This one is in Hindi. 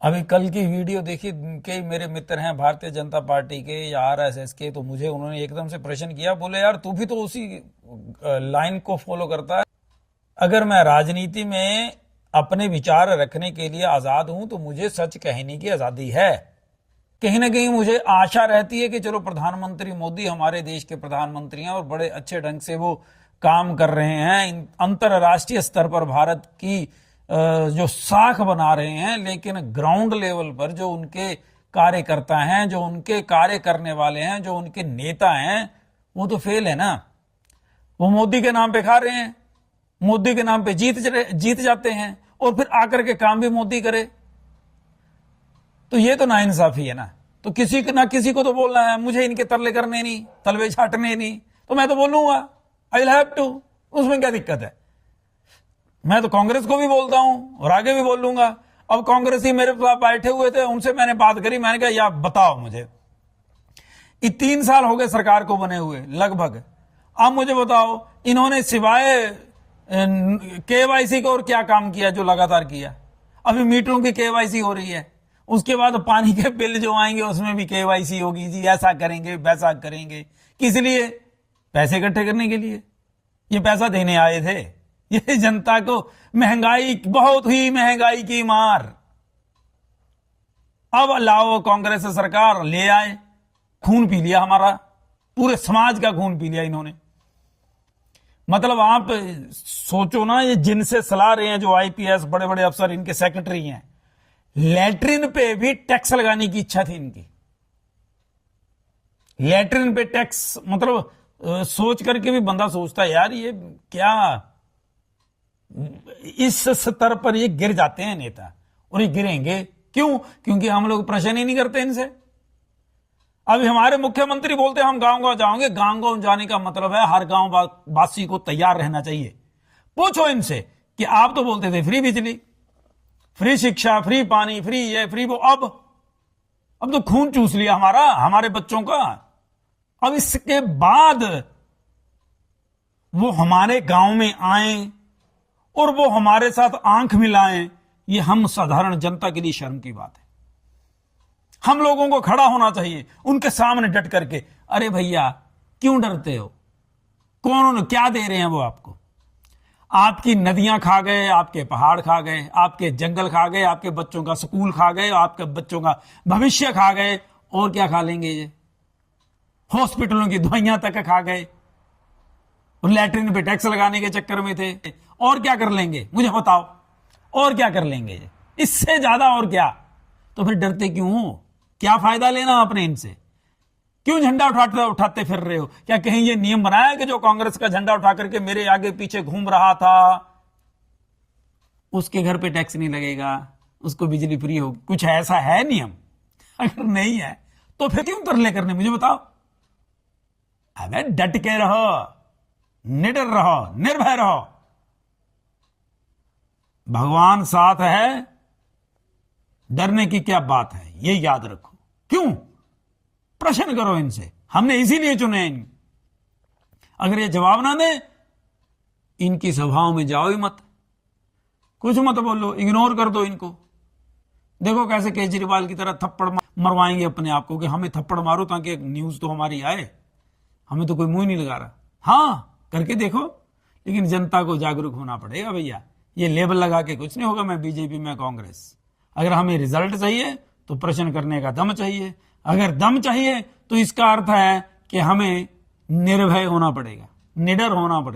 अभी कल की वीडियो देखी, कई मेरे मित्र हैं भारतीय जनता पार्टी के या आरएसएस के, तो मुझे उन्होंने एकदम से प्रश्न किया, बोले यार तू भी तो उसी लाइन को फॉलो करता है। अगर मैं राजनीति में अपने विचार रखने के लिए आजाद हूं तो मुझे सच कहने की आजादी है। कहीं ना कहीं मुझे आशा रहती है कि चलो प्रधानमंत्री मोदी हमारे देश के प्रधानमंत्री हैं और बड़े अच्छे ढंग से वो काम कर रहे हैं, अंतरराष्ट्रीय स्तर पर भारत की जो साख बना रहे हैं, लेकिन ग्राउंड लेवल पर जो उनके कार्यकर्ता हैं, जो उनके कार्य करने वाले हैं, जो उनके नेता हैं, वो तो फेल है ना। वो मोदी के नाम पे खा रहे हैं, मोदी के नाम पे जीत जाते हैं और फिर आकर के काम भी मोदी करे, तो ये तो नाइंसाफी है ना। तो किसी को तो बोलना है, मुझे इनके तरले करने नहीं, तलवे छाटने नहीं, तो मैं तो बोलूंगा, आई विल हैव टू। उसमें क्या दिक्कत है? मैं तो कांग्रेस को भी बोलता हूं और आगे भी बोलूंगा। अब कांग्रेस ही मेरे पास बैठे हुए थे, उनसे मैंने बात करी, मैंने कहा यार बताओ मुझे, ये 3 साल हो गए सरकार को बने हुए लगभग, अब मुझे बताओ इन्होंने सिवाय केवाईसी को और क्या काम किया जो लगातार किया? अभी मीटरों की केवाईसी हो रही है, उसके बाद पानी के बिल जो आएंगे उसमें भी केवाईसी होगी, जी ऐसा करेंगे वैसा करेंगे। किस लिए? पैसे इकट्ठे करने के लिए। ये पैसा देने आए थे, ये जनता को महंगाई, बहुत ही महंगाई की मार। अब लाओ कांग्रेस सरकार ले आए, खून पी लिया हमारा, पूरे समाज का खून पी लिया इन्होंने। मतलब आप सोचो ना, ये जिनसे सलाह रहे हैं जो आईपीएस बड़े बड़े अफसर, इनके सेक्रेटरी हैं, लैट्रिन पे भी टैक्स लगाने की इच्छा थी इनकी। लैट्रिन पे टैक्स, मतलब सोच करके भी बंदा सोचता है यार ये क्या, इस स्तर पर ये गिर जाते हैं नेता। और ये गिरेंगे क्यों? क्योंकि हम लोग प्रश्न ही नहीं करते इनसे। अभी हमारे मुख्यमंत्री बोलते हैं हम गांव गांव जाओगे। गांव गांव जाने का मतलब है हर गांव वासी को तैयार रहना चाहिए। पूछो इनसे कि आप तो बोलते थे फ्री बिजली, फ्री शिक्षा, फ्री पानी, फ्री ये फ्री वो, अब तो खून चूस लिया हमारा, हमारे बच्चों का। अब इसके बाद वो हमारे गांव में आए और वो हमारे साथ आंख मिलाएं, ये हम साधारण जनता के लिए शर्म की बात है। हम लोगों को खड़ा होना चाहिए उनके सामने डट करके। अरे भैया क्यों डरते हो? कौन, क्या दे रहे हैं वो आपको? आपकी नदियां खा गए, आपके पहाड़ खा गए, आपके जंगल खा गए, आपके बच्चों का स्कूल खा गए, आपके बच्चों का भविष्य खा गए, और क्या खा लेंगे? ये हॉस्पिटलों की दवाइयां तक खा गए, और लैट्रिन पे टैक्स लगाने के चक्कर में थे। और क्या कर लेंगे मुझे बताओ? और क्या कर लेंगे इससे ज्यादा? और क्या? तो फिर डरते क्यों हो? क्या फायदा लेना आपने इनसे? क्यों झंडा उठाते फिर रहे हो? क्या कहीं ये नियम बनाया कि जो कांग्रेस का झंडा उठा करके मेरे आगे पीछे घूम रहा था उसके घर पे टैक्स नहीं लगेगा, उसको बिजली फ्री होगी? कुछ ऐसा है नियम? अगर नहीं है तो फिर क्यों तरले करने? मुझे बताओ। अबे डट के रहो, निडर रहो, निर्भय रहो। भगवान साथ है, डरने की क्या बात है, ये याद रखो। क्यों? प्रश्न करो इनसे, हमने इसीलिए चुने इन। अगर ये जवाब ना दे, इनकी सभाओं में जाओ ही मत, कुछ मत बोलो, इग्नोर कर दो इनको। देखो कैसे केजरीवाल की तरह थप्पड़ मरवाएंगे अपने आप को कि हमें थप्पड़ मारो ताकि न्यूज तो हमारी आए, हमें तो कोई मुंह नहीं लगा रहा। हाँ करके देखो, लेकिन जनता को जागरूक होना पड़ेगा भैया। ये लेबल लगा के कुछ नहीं होगा, मैं बीजेपी में कांग्रेस। अगर हमें रिजल्ट चाहिए तो प्रश्न करने का दम चाहिए। अगर दम चाहिए तो इसका अर्थ है कि हमें निर्भय होना पड़ेगा, निडर होना पड़ेगा।